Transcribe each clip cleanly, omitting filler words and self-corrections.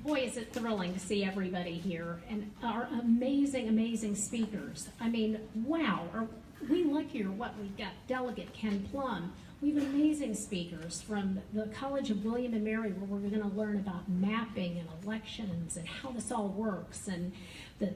Boy, is it thrilling to see everybody here and our amazing, amazing speakers. I mean, wow, are we lucky or what? We've got Delegate Ken Plum. We have amazing speakers from the College of William and Mary, where we're going to learn about mapping and elections and how this all works, and the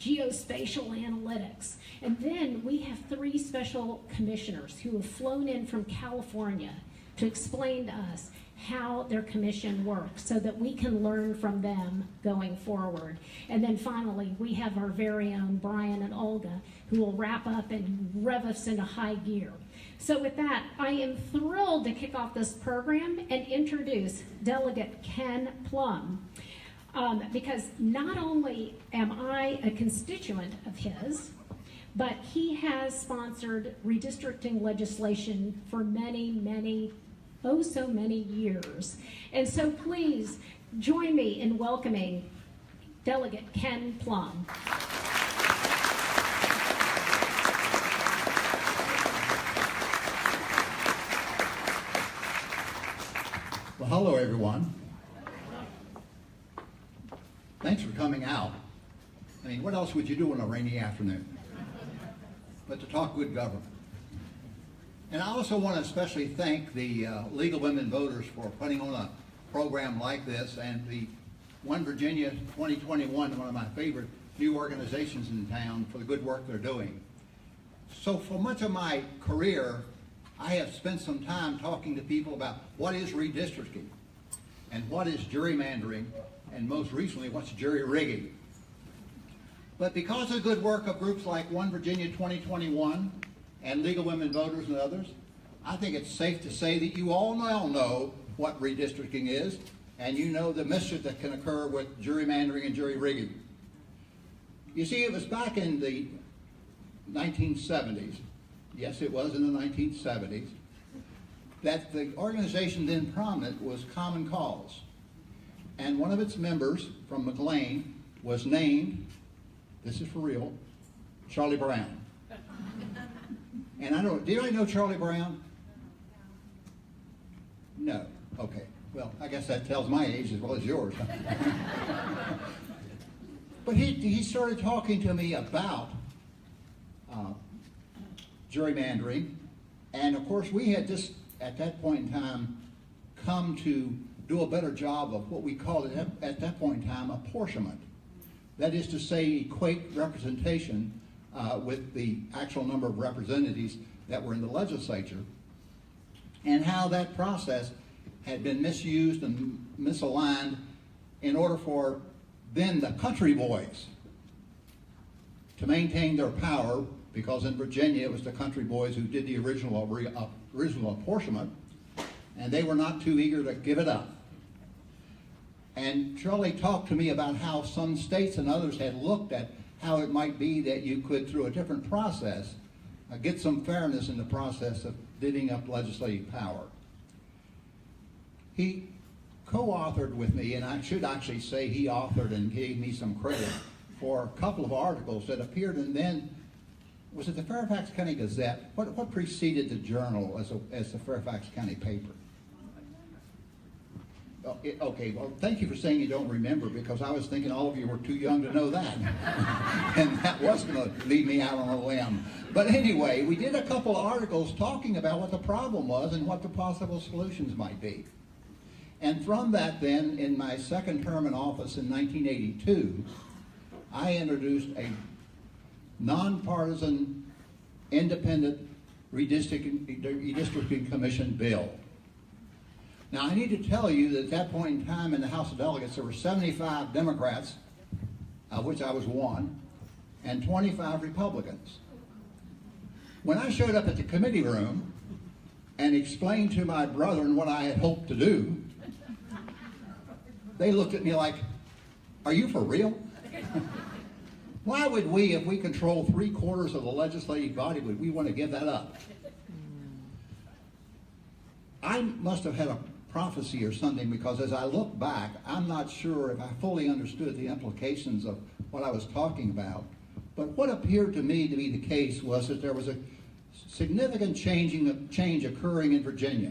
geospatial analytics. And then we have 3 special commissioners who have flown in from California to explain to us how their commission works so that we can learn from them going forward. And then finally, we have our very own Brian and Olga, who will wrap up and rev us into high gear. So with that, I am thrilled to kick off this program and introduce Delegate Ken Plum, because not only am I a constituent of his, but he has sponsored redistricting legislation for many, oh so many years. And so please join me in welcoming Delegate Ken Plum. Well, hello everyone. Thanks for coming out. I mean, what else would you do on a rainy afternoon but to talk good government? And I also want to especially thank the League of Women Voters for putting on a program like this, and the One Virginia 2021, one of my favorite new organizations in town, for the good work they're doing. So for much of my career, I have spent some time talking to people about what is redistricting and what is gerrymandering, and most recently, what's jury rigging. But because of the good work of groups like One Virginia 2021 and League of Women Voters and others, I think it's safe to say that you all now know what redistricting is, and you know the mischief that can occur with gerrymandering and jury rigging. You see, it was back in the 1970s, yes, it was in the 1970s, that the organization then prominent was Common Cause. And one of its members from McLean was named, this is for real, Charlie Brown. And I don't know, did I know Charlie Brown? No. Okay. Well, I guess that tells my age as well as yours. But he started talking to me about gerrymandering, and of course we had just at that point in time come to do a better job of what we called it at that point in time apportionment. That is to say, equate representation with the actual number of representatives that were in the legislature, and how that process had been misused and misaligned in order for then the country boys to maintain their power, because in Virginia it was the country boys who did the original apportionment, and they were not too eager to give it up. And Charlie talked to me about how some states and others had looked at how it might be that you could, through a different process, get some fairness in the process of divvying up legislative power. He co-authored with me, and I should actually say he authored and gave me some credit for a couple of articles that appeared in then, was it the Fairfax County Gazette? What preceded the Journal as the Fairfax County paper? Oh, okay, well, thank you for saying you don't remember, because I was thinking all of you were too young to know that. And that was going to leave me out on a limb. But anyway, we did a couple of articles talking about what the problem was and what the possible solutions might be. And from that then, in my second term in office in 1982, I introduced a nonpartisan, independent redistricting commission bill. Now, I need to tell you that at that point in time in the House of Delegates, there were 75 Democrats, of which I was one, and 25 Republicans. When I showed up at the committee room and explained to my brethren what I had hoped to do, they looked at me like, "Are you for real? Why would we, if we control 3/4 of the legislative body, would we want to give that up?" I must have had a prophecy or something, because as I look back, I'm not sure if I fully understood the implications of what I was talking about. But what appeared to me to be the case was that there was a significant change occurring in Virginia.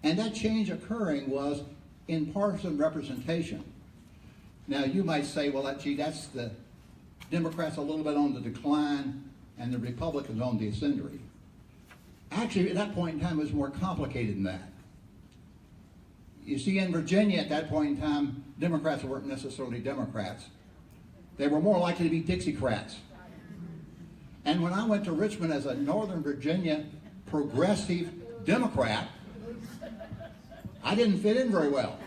And that change occurring was in partisan representation. Now you might say, well, gee, that's the Democrats a little bit on the decline and the Republicans on the ascendancy. Actually, at that point in time, it was more complicated than that. You see, in Virginia at that point in time, Democrats weren't necessarily Democrats. They were more likely to be Dixiecrats. And when I went to Richmond as a Northern Virginia progressive Democrat, I didn't fit in very well.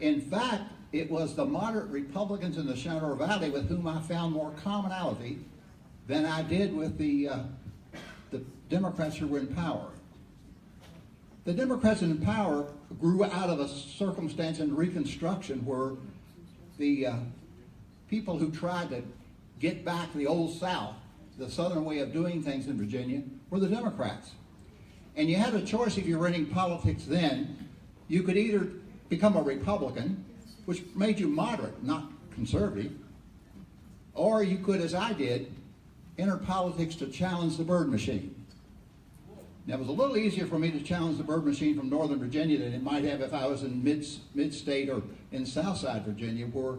In fact, it was the moderate Republicans in the Shenandoah Valley with whom I found more commonality than I did with the Democrats who were in power. The Democrats in power grew out of a circumstance in Reconstruction where the people who tried to get back the old South, the Southern way of doing things in Virginia, were the Democrats. And you had a choice if you were running politics then. You could either become a Republican, which made you moderate, not conservative, or you could, as I did, enter politics to challenge the Byrd machine. Now, it was a little easier for me to challenge the Byrd machine from Northern Virginia than it might have if I was in mid-state or in Southside Virginia, where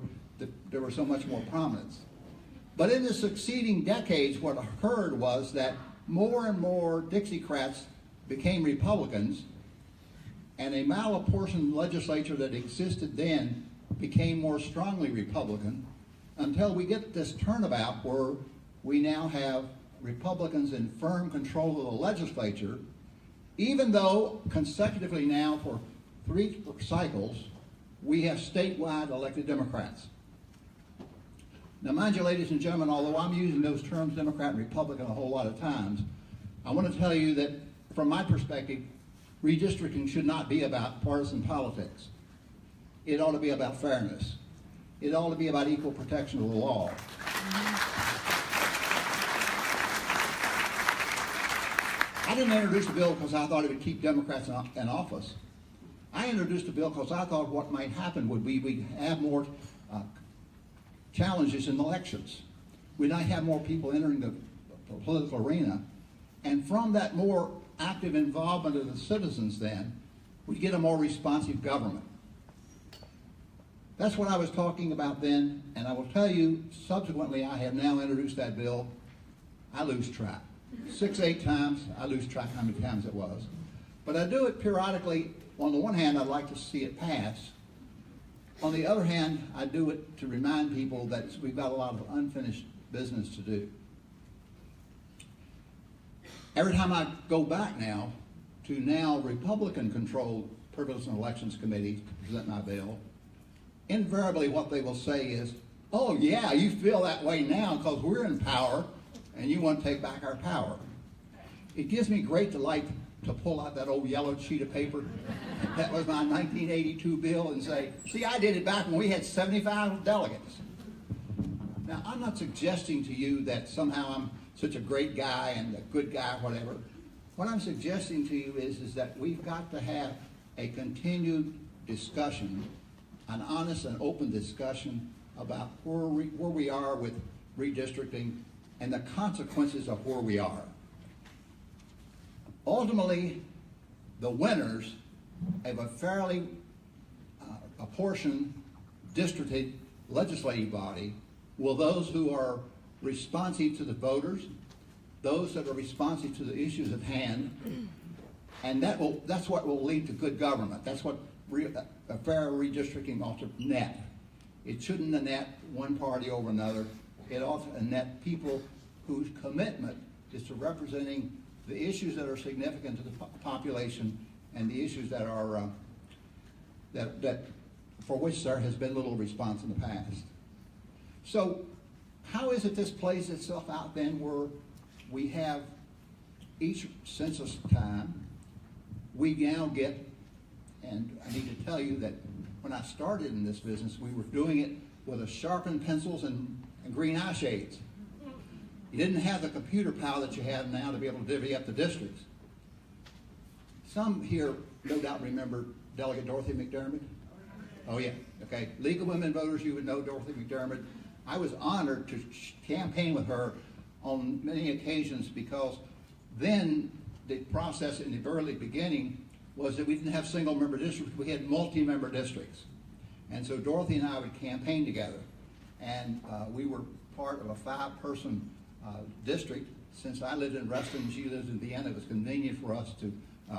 there was so much more prominence. But in the succeeding decades, what occurred was that more and more Dixiecrats became Republicans, and a malapportioned legislature that existed then became more strongly Republican, until we get this turnabout where we now have Republicans in firm control of the legislature, even though consecutively now for 3 cycles, we have statewide elected Democrats. Now, mind you, ladies and gentlemen, although I'm using those terms, Democrat and Republican, a whole lot of times, I want to tell you that, from my perspective, redistricting should not be about partisan politics. It ought to be about fairness. It ought to be about equal protection of the law. I didn't introduce the bill because I thought it would keep Democrats in office. I introduced the bill because I thought what might happen would be we'd have more challenges in elections. We'd not have more people entering the political arena. And from that more active involvement of the citizens then, we'd get a more responsive government. That's what I was talking about then, and I will tell you, subsequently, I have now introduced that bill. I lose track. 6, 8 times, I lose track how many times it was. But I do it periodically. On the one hand, I'd like to see it pass. On the other hand, I do it to remind people that we've got a lot of unfinished business to do. Every time I go back now to Republican-controlled Privileges and Elections Committee to present my bill, invariably what they will say is, oh yeah, you feel that way now because we're in power and you want to take back our power. It gives me great delight to pull out that old yellow sheet of paper that was my 1982 bill and say, see, I did it back when we had 75 delegates. Now, I'm not suggesting to you that somehow I'm such a great guy and a good guy, whatever. What I'm suggesting to you is that we've got to have a continued discussion, an honest and open discussion about where we are with redistricting and the consequences of where we are. Ultimately, the winners of a fairly apportioned districted legislative body will those who are responsive to the voters, those that are responsive to the issues at hand, and that's what will lead to good government. That's what a fair redistricting ought to net. It shouldn't net one party over another. It ought to net people whose commitment is to representing the issues that are significant to the population and the issues that are that for which there has been little response in the past. So, how is it this plays itself out then, where we have each census time we now get, and I need to tell you that when I started in this business, we were doing it with a sharpened pencils and green eye shades. You didn't have the computer power that you have now to be able to divvy up the districts. Some here no doubt remember Delegate Dorothy McDermott. Oh yeah, okay. League of Women Voters, you would know Dorothy McDermott. I was honored to campaign with her on many occasions because then the process in the early beginning was that we didn't have single-member districts, we had multi-member districts. And so Dorothy and I would campaign together, and we were part of a 5-person district. Since I lived in Reston and she lived in Vienna, it was convenient for us to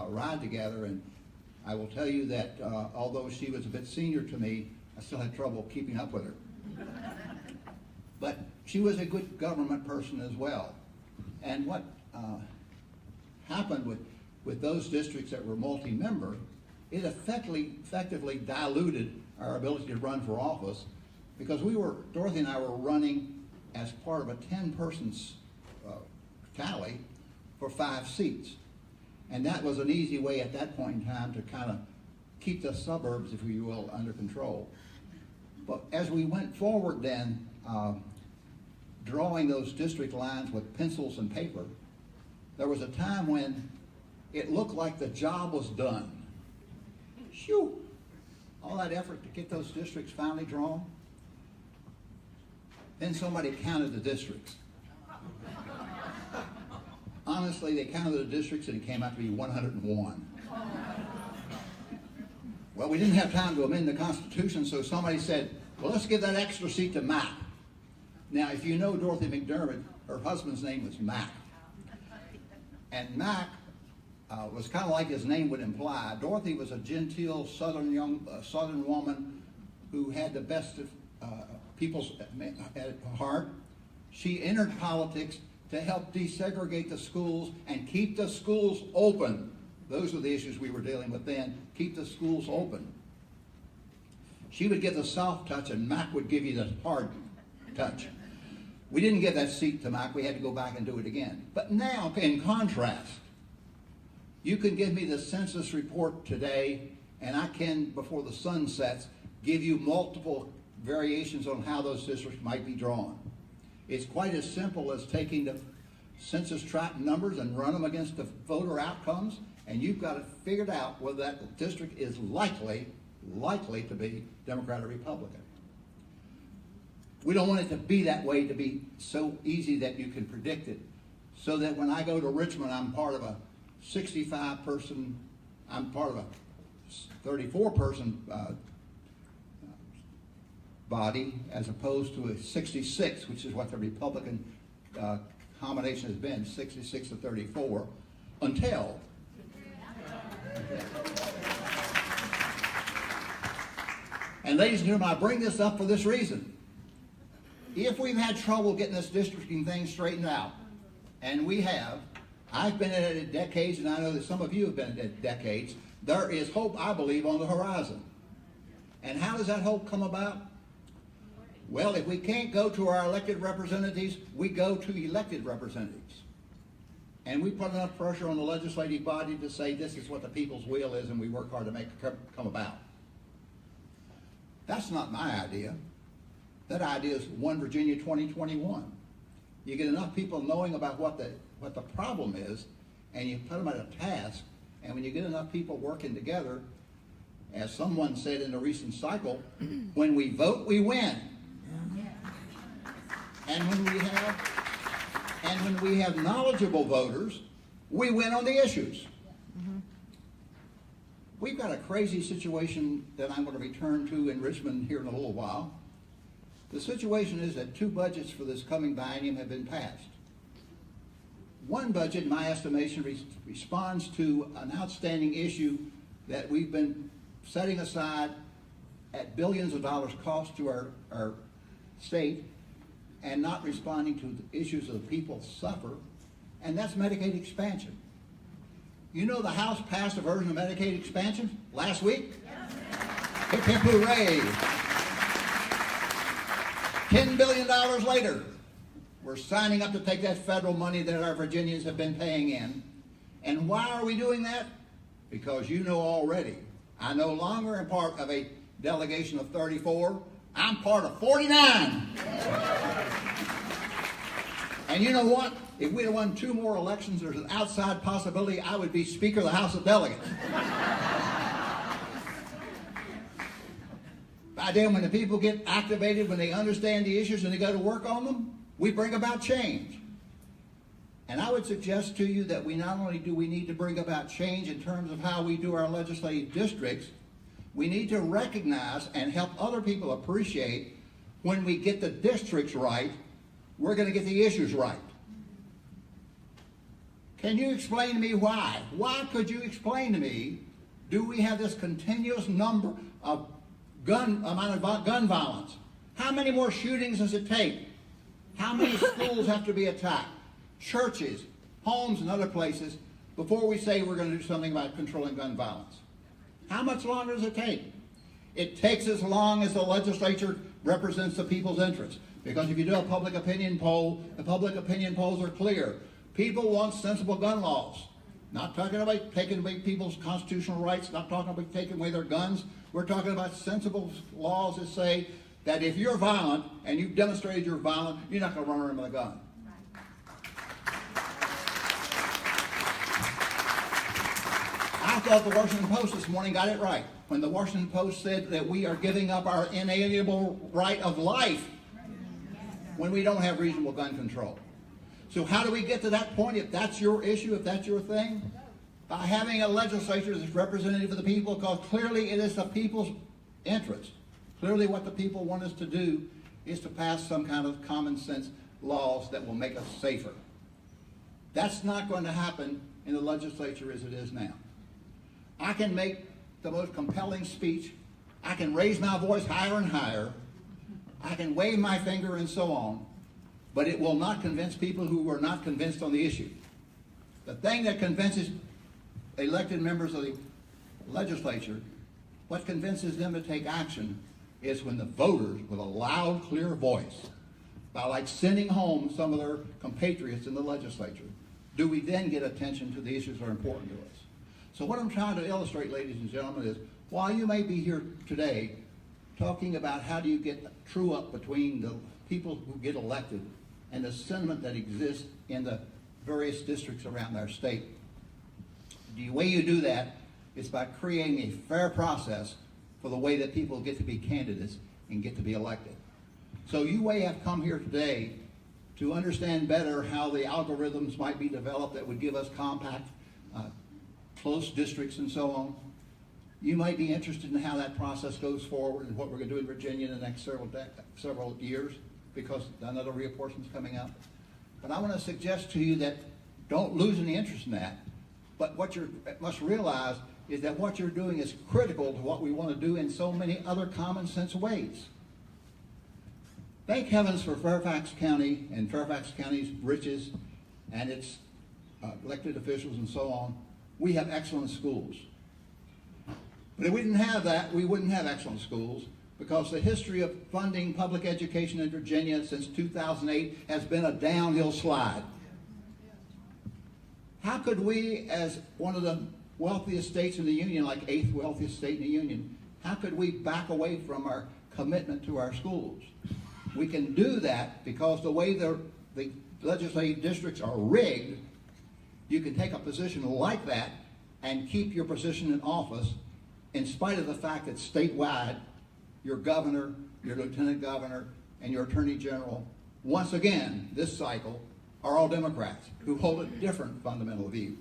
ride together. And I will tell you that although she was a bit senior to me, I still had trouble keeping up with her. But she was a good government person as well. And what happened with those districts that were multi-member, it effectively diluted our ability to run for office, because Dorothy and I were running as part of a 10-person tally for 5 seats. And that was an easy way at that point in time to kind of keep the suburbs, if you will, under control. But as we went forward then, drawing those district lines with pencils and paper, there was a time when it looked like the job was done. Shoo! All that effort to get those districts finally drawn. Then somebody counted the districts. Honestly, they counted the districts and it came out to be 101. Well, we didn't have time to amend the Constitution, so somebody said, well, let's give that extra seat to Mac. Now, if you know Dorothy McDermott, her husband's name was Mac. And Mac was kind of like his name would imply. Dorothy was a genteel Southern woman who had the best of people's at heart. She entered politics to help desegregate the schools and keep the schools open. Those were the issues we were dealing with then. Keep the schools open. She would give the soft touch and Mac would give you the hard touch. We didn't give that seat to Mac. We had to go back and do it again. But now, in contrast, you can give me the census report today, and I can, before the sun sets, give you multiple variations on how those districts might be drawn. It's quite as simple as taking the census tract numbers and run them against the voter outcomes, and you've got it figured out whether that district is likely to be Democrat or Republican. We don't want it to be that way, to be so easy that you can predict it, so that when I go to Richmond, I'm part of a 65-person, I'm part of a 34-person body, as opposed to a 66, which is what the Republican combination has been, 66 to 34, until and ladies and gentlemen, I bring this up for this reason. If we've had trouble getting this districting thing straightened out, and we have, I've been at it decades, and I know that some of you have been at it decades, there is hope, I believe, on the horizon. And how does that hope come about? Well, if we can't go to our elected representatives, we go to elected representatives. And we put enough pressure on the legislative body to say this is what the people's will is, and we work hard to make it come about. That's not my idea. That idea is One Virginia 2021. You get enough people knowing about what the problem is, and you put them at a task, and when you get enough people working together, as someone said in a recent cycle, when we vote, we win. And when we have knowledgeable voters, we win on the issues. We've got a crazy situation that I'm going to return to in Richmond here in a little while. The situation is that 2 budgets for this coming biennium have been passed. One budget, in my estimation, responds to an outstanding issue that we've been setting aside at billions of dollars cost to our state, and not responding to the issues of the people suffer, and that's Medicaid expansion. You know the House passed a version of Medicaid expansion last week? Hip, hip, hooray. $10 billion later, we're signing up to take that federal money that our Virginians have been paying in. And why are we doing that? Because you know already, I no longer am part of a delegation of 34, I'm part of 49. And you know what? If we'd have won 2 more elections, there's an outside possibility I would be Speaker of the House of Delegates. By then, when the people get activated, when they understand the issues and they go to work on them, we bring about change. And I would suggest to you that we not only do we need to bring about change in terms of how we do our legislative districts, we need to recognize and help other people appreciate when we get the districts right, we're going to get the issues right. Can you explain to me why? Why could you explain to me, do we have this continuous number of gun violence? How many more shootings does it take? How many schools have to be attacked? Churches, homes, and other places before we say we're going to do something about controlling gun violence? How much longer does it take? It takes as long as the legislature represents the people's interests. Because if you do a public opinion poll, the public opinion polls are clear. People want sensible gun laws. Not talking about taking away people's constitutional rights, not talking about taking away their guns. We're talking about sensible laws that say that if you're violent and you've demonstrated you're violent, you're not going to run around with a gun. I thought the Washington Post this morning got it right when the Washington Post said that we are giving up our inalienable right of life when we don't have reasonable gun control. So how do we get to that point if that's your issue, if that's your thing? By having a legislature that's representative of the people, because clearly it is the people's interest. Clearly what the people want us to do is to pass some kind of common sense laws that will make us safer. That's not going to happen in the legislature as it is now. I can make the most compelling speech. I can raise my voice higher and higher. I can wave my finger and so on. But it will not convince people who are not convinced on the issue. The thing that convinces elected members of the legislature, what convinces them to take action, is when the voters, with a loud, clear voice, by like sending home some of their compatriots in the legislature, do we then get attention to the issues that are important to us. So what I'm trying to illustrate, ladies and gentlemen, is while you may be here today talking about how do you get true up between the people who get elected and the sentiment that exists in the various districts around our state, the way you do that is by creating a fair process for the way that people get to be candidates and get to be elected. So you may have come here today to understand better how the algorithms might be developed that would give us compact, close districts and so on. You might be interested in how that process goes forward and what we're going to do in Virginia in the next several years, because another reapportionment is coming up. But I want to suggest to you that don't lose any interest in that. But what you must realize is that what you're doing is critical to what we want to do in so many other common sense ways. Thank heavens for Fairfax County and Fairfax County's riches and its elected officials and so on. We have excellent schools. But if we didn't have that, we wouldn't have excellent schools, because the history of funding public education in Virginia since 2008 has been a downhill slide. How could we, as one of the wealthiest states in the Union, like 8th wealthiest state in the Union, how could we back away from our commitment to our schools? We can do that because the way the legislative districts are rigged, you can take a position like that and keep your position in office in spite of the fact that statewide, your governor, your lieutenant governor, and your attorney general, once again, this cycle, are all Democrats who hold a different fundamental view.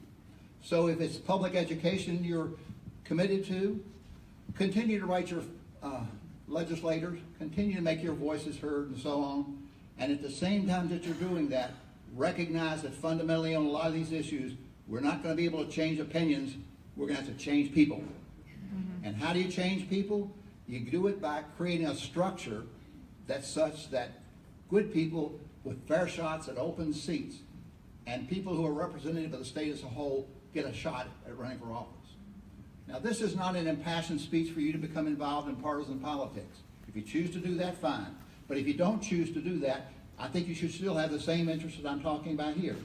So if it's public education you're committed to, continue to write your legislators, continue to make your voices heard and so on. And at the same time that you're doing that, recognize that fundamentally on a lot of these issues, we're not going to be able to change opinions, we're going to have to change people. Mm-hmm. And how do you change people? You do it by creating a structure that's such that good people with fair shots at open seats and people who are representative of the state as a whole get a shot at running for office. Now, this is not an impassioned speech for you to become involved in partisan politics. If you choose to do that, fine. But if you don't choose to do that, I think you should still have the same interest that I'm talking about here.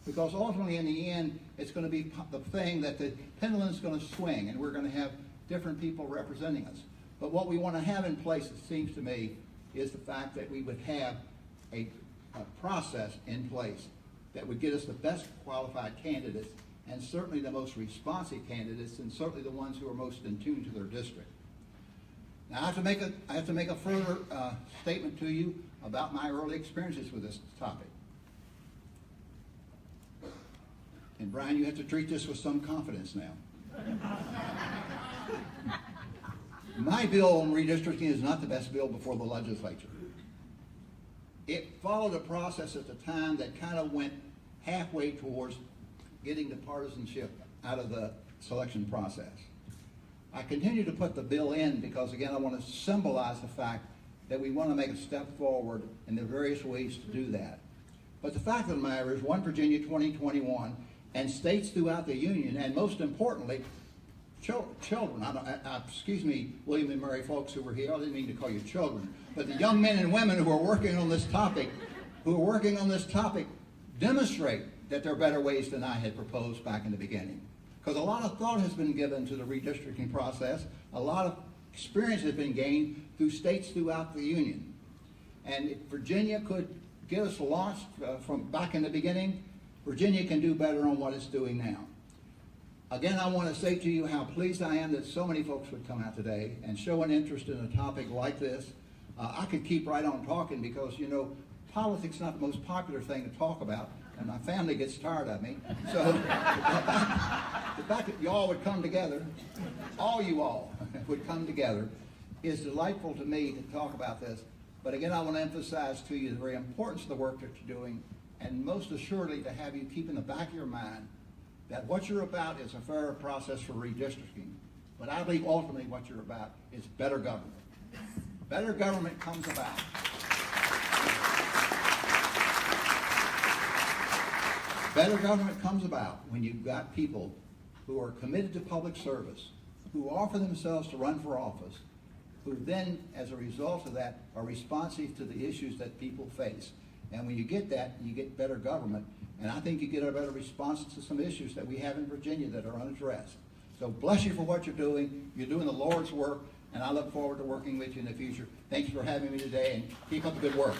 Because ultimately, in the end, it's going to be the thing that the pendulum is going to swing, and we're going to have different people representing us. But what we want to have in place, it seems to me, is the fact that we would have a process in place that would get us the best qualified candidates, and certainly the most responsive candidates, and certainly the ones who are most in tune to their district. Now, I have to make a further statement to you about my early experiences with this topic. And Brian, you have to treat this with some confidence now. My bill on redistricting is not the best bill before the legislature. It followed a process at the time that kind of went halfway towards getting the partisanship out of the selection process. I continue to put the bill in because, again, I want to symbolize the fact that we want to make a step forward in the various ways to do that. But the fact of the matter is, One Virginia 2021 and states throughout the Union, and most importantly, children, excuse me, William and Mary folks who were here, I didn't mean to call you children, but the young men and women who are working on this topic, demonstrate that there are better ways than I had proposed back in the beginning. Because a lot of thought has been given to the redistricting process, a lot of experience has been gained through states throughout the Union. And if Virginia could get us launched from back in the beginning, Virginia can do better on what it's doing now. Again, I want to say to you how pleased I am that so many folks would come out today and show an interest in a topic like this. I could keep right on talking because, you know, politics is not the most popular thing to talk about, and my family gets tired of me. So the fact that you all would come together, all you all would come together, is delightful to me to talk about this. But again, I want to emphasize to you the very importance of the work that you're doing, and most assuredly to have you keep in the back of your mind that what you're about is a fair process for redistricting. But I believe ultimately what you're about is better government. Better government comes about. Better government comes about when you've got people who are committed to public service, who offer themselves to run for office, who then, as a result of that, are responsive to the issues that people face. And when you get that, you get better government. And I think you get a better response to some issues that we have in Virginia that are unaddressed. So bless you for what you're doing. You're doing the Lord's work, and I look forward to working with you in the future. Thank you for having me today, and keep up the good work.